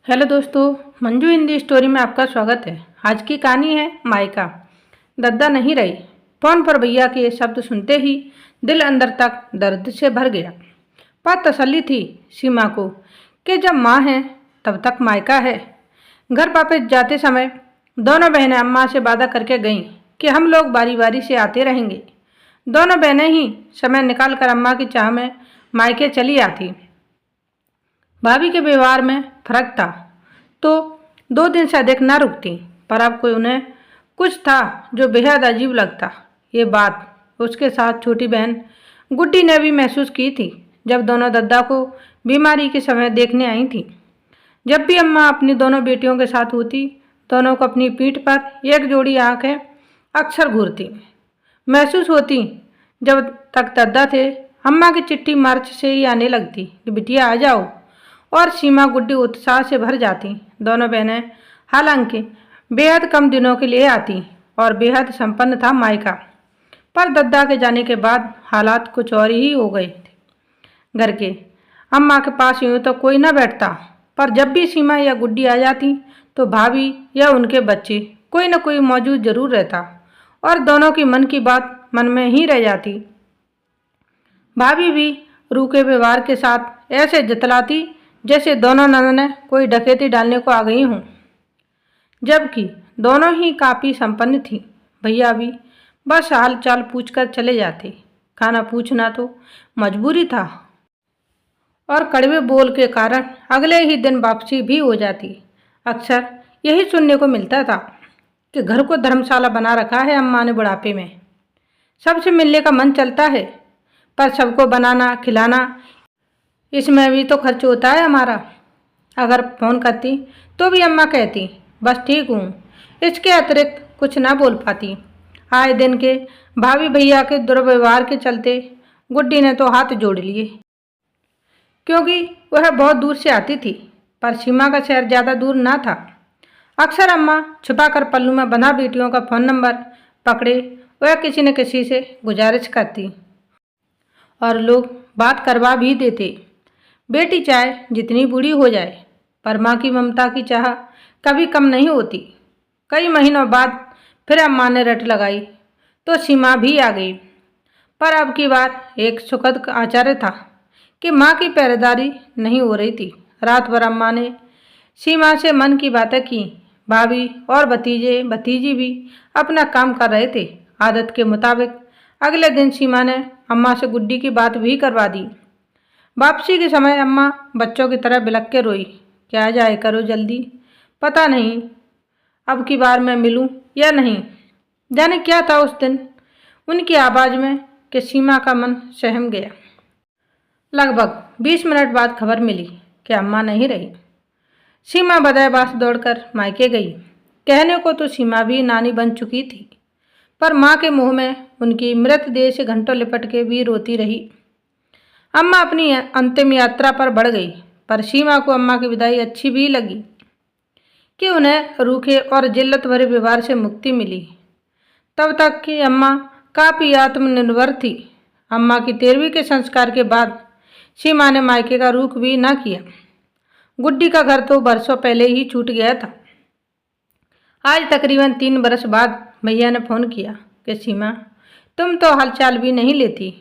Hello दोस्तों, Manju Hindi story में आपका स्वागत है। आज की कहानी है मायका। दद्दा नहीं रही। फोन पर भैया के ये शब्द सुनते ही दिल अंदर तक दर्द से भर गया। पर तसल्ली थी सीमा को कि जब माँ है तब तक मायका है। घर वापस जाते समय दोनों बहनें अम्मा से वादा करके गईं कि हम लोग बारी बारी से आते रहेंगे। दोनों बहनें ही समय निकाल कर अम्मा की चाह में मायके चली आती। भाभी के व्यवहार में फर्क था तो 2 दिन से अधिक न रुकती, पर अब कोई उन्हें कुछ था जो बेहद अजीब लगता। ये बात उसके साथ छोटी बहन गुड्डी ने भी महसूस की थी जब दोनों दद्दा को बीमारी के समय देखने आई थी। जब भी अम्मा अपनी दोनों बेटियों के साथ होती, दोनों को अपनी पीठ पर एक जोड़ी आंखें अक्सर घूरती महसूस होती। जब तक दद्दा थे, अम्मा की चिट्ठी मार्च से ही आने लगती कि बिटिया आ जाओ, और सीमा गुड्डी उत्साह से भर जाती। दोनों बहनें हालांकि बेहद कम दिनों के लिए आती और बेहद संपन्न था मायका, पर दद्दा के जाने के बाद हालात कुछ और ही हो गए थे। घर के अम्मा के पास यूँ तो कोई न बैठता, पर जब भी सीमा या गुड्डी आ जाती तो भाभी या उनके बच्चे कोई न कोई मौजूद जरूर रहता और दोनों की मन की बात मन में ही रह जाती। भाभी भी रूखे व्यवहार के साथ ऐसे जतलाती जैसे दोनों ननदें कोई डकैती डालने को आ गई हों, जबकि दोनों ही काफ़ी संपन्न थीं। भैया भी बस हाल चाल पूछकर चले जाते। खाना पूछना तो मजबूरी था और कड़वे बोल के कारण अगले ही दिन वापसी भी हो जाती। अक्सर यही सुनने को मिलता था कि घर को धर्मशाला बना रखा है अम्मा ने बुढ़ापे में। सबसे मिलने का मन चलता है, पर सबको बनाना खिलाना, इसमें भी तो खर्च होता है हमारा। अगर फ़ोन करती तो भी अम्मा कहती बस ठीक हूँ, इसके अतिरिक्त कुछ ना बोल पाती। आए दिन के भाभी भैया के दुर्व्यवहार के चलते गुड्डी ने तो हाथ जोड़ लिए, क्योंकि वह बहुत दूर से आती थी, पर सीमा का शहर ज़्यादा दूर ना था। अक्सर अम्मा छुपाकर पल्लू में बंधा बेटियों का फ़ोन नंबर पकड़े वह किसी न किसी से गुजारिश करती और लोग बात करवा भी देते। बेटी चाहे जितनी बूढ़ी हो जाए, पर माँ की ममता की चाह कभी कम नहीं होती। कई महीनों बाद फिर अम्मा ने रट लगाई तो सीमा भी आ गई, पर अब की बार एक सुखद आश्चर्य था कि माँ की पहरेदारी नहीं हो रही थी। रात भर अम्मा ने सीमा से मन की बातें की। भाभी और भतीजे भतीजी भी अपना काम कर रहे थे। आदत के मुताबिक अगले दिन सीमा ने अम्मा से गुड्डी की बात भी करवा दी। वापसी के समय अम्मा बच्चों की तरह बिलख के रोई, क्या जाए करो जल्दी, पता नहीं अब की बार मैं मिलूं या नहीं। जाने क्या था उस दिन उनकी आवाज़ में कि सीमा का मन सहम गया। लगभग 20 मिनट बाद खबर मिली कि अम्मा नहीं रही। सीमा बदायबास दौड़कर मायके गई। कहने को तो सीमा भी नानी बन चुकी थी, पर माँ के मुंह में उनकी मृतदेह से घंटों लिपट के भी रोती रही। अम्मा अपनी अंतिम यात्रा पर बढ़ गई, पर सीमा को अम्मा की विदाई अच्छी भी लगी कि उन्हें रूखे और जिल्लत भरे व्यवहार से मुक्ति मिली। तब तक कि अम्मा काफ़ी आत्मनिर्भर थी। अम्मा की 13वीं के संस्कार के बाद सीमा ने मायके का रुख भी ना किया। गुड्डी का घर तो बरसों पहले ही छूट गया था। आज तकरीबन 3 बरस बाद भैया ने फ़ोन किया कि सीमा, तुम तो हालचाल भी नहीं लेती,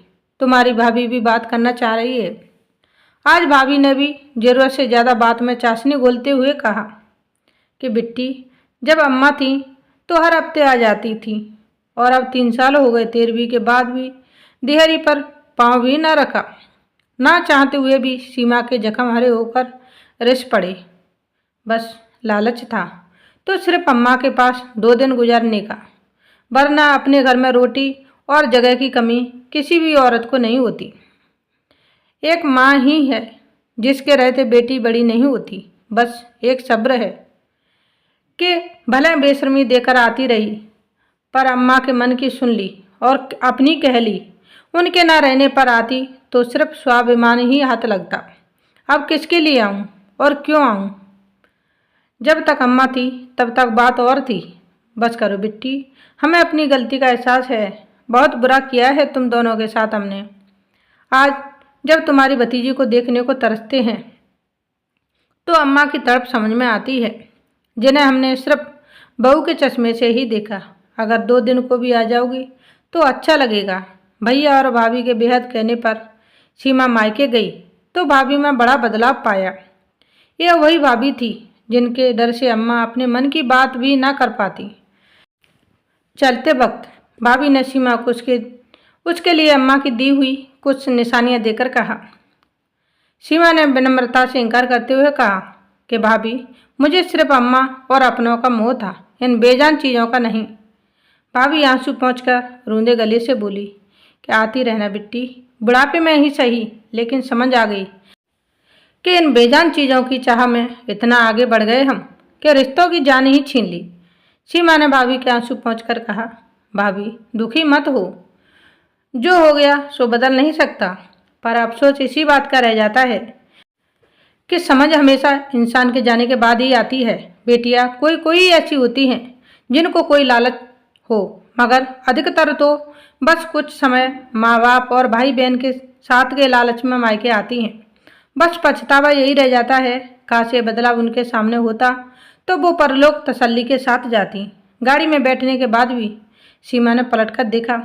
तुम्हारी भाभी भी बात करना चाह रही है। आज भाभी ने भी ज़रूरत से ज़्यादा बात में चाशनी घोलते हुए कहा कि बिट्टी, जब अम्मा थी तो हर हफ्ते आ जाती थी, और अब 3 साल हो गए 13वीं के बाद भी दिहरी पर पाँव भी न रखा। ना चाहते हुए भी सीमा के जख्म हरे होकर रिस पड़े। बस लालच था तो सिर्फ अम्मा के पास 2 दिन गुजारने का, वरना अपने घर में रोटी और जगह की कमी किसी भी औरत को नहीं होती। एक माँ ही है जिसके रहते बेटी बड़ी नहीं होती। बस एक सब्र है कि भले बेशर्मी देकर आती रही, पर अम्मा के मन की सुन ली और अपनी कह ली। उनके ना रहने पर आती तो सिर्फ स्वाभिमान ही हाथ लगता। अब किसके लिए आऊँ और क्यों आऊँ? जब तक अम्मा थी तब तक बात और थी। बस करो बिट्टी, हमें अपनी गलती का एहसास है। बहुत बुरा किया है तुम दोनों के साथ हमने। आज जब तुम्हारी भतीजी को देखने को तरसते हैं, तो अम्मा की तड़प समझ में आती है, जिन्हें हमने सिर्फ बहू के चश्मे से ही देखा। अगर 2 दिन को भी आ जाओगी तो अच्छा लगेगा। भैया और भाभी के बेहद कहने पर सीमा मायके गई तो भाभी में बड़ा बदलाव पाया। यह वही भाभी थी जिनके डर से अम्मा अपने मन की बात भी ना कर पाती। चलते वक्त भाभी ने सीमा को उसके लिए अम्मा की दी हुई कुछ निशानियां देकर कहा। सीमा ने विनम्रता से इनकार करते हुए कहा कि भाभी, मुझे सिर्फ अम्मा और अपनों का मोह था, इन बेजान चीज़ों का नहीं। भाभी आंसू पोंछकर रूंधे गले से बोली कि आती रहना बिट्टी, बुढ़ापे में ही सही, लेकिन समझ आ गई कि इन बेजान चीज़ों की चाह में इतना आगे बढ़ गए हम कि रिश्तों की जान ही छीन ली। सीमा ने भाभी के आंसू पोंछकर कहा, भाभी दुखी मत हो, जो हो गया सो बदल नहीं सकता, पर अफसोस इसी बात का रह जाता है कि समझ हमेशा इंसान के जाने के बाद ही आती है। बेटियां कोई कोई ऐसी होती हैं जिनको कोई लालच हो, मगर अधिकतर तो बस कुछ समय माँ बाप और भाई बहन के साथ के लालच में मायके आती हैं। बस पछतावा यही रह जाता है, काश ये बदलाव उनके सामने होता तो वो परलोक तसल्ली के साथ जाती। गाड़ी में बैठने के बाद भी सीमा ने पलटकर देखा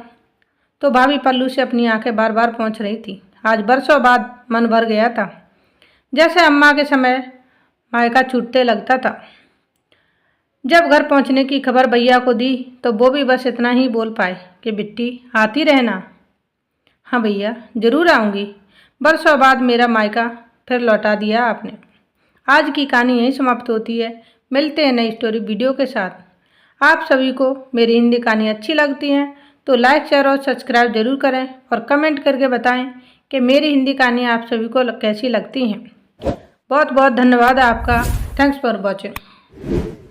तो भाभी पल्लू से अपनी आंखें बार बार पोंछ रही थी। आज बरसों बाद मन भर गया था, जैसे अम्मा के समय मायका छूटते लगता था। जब घर पहुंचने की खबर भैया को दी तो वो भी बस इतना ही बोल पाए कि बिट्टी आती रहना। हाँ भैया, जरूर आऊँगी। बरसों बाद मेरा मायका फिर लौटा दिया आपने। आज की कहानी यहीं समाप्त होती है। मिलते हैं नई स्टोरी वीडियो के साथ। आप सभी को मेरी हिंदी कहानी अच्छी लगती हैं तो लाइक, शेयर और सब्सक्राइब जरूर करें और कमेंट करके बताएं कि मेरी हिंदी कहानी आप सभी को कैसी लगती हैं। बहुत बहुत धन्यवाद आपका। Thanks for watching.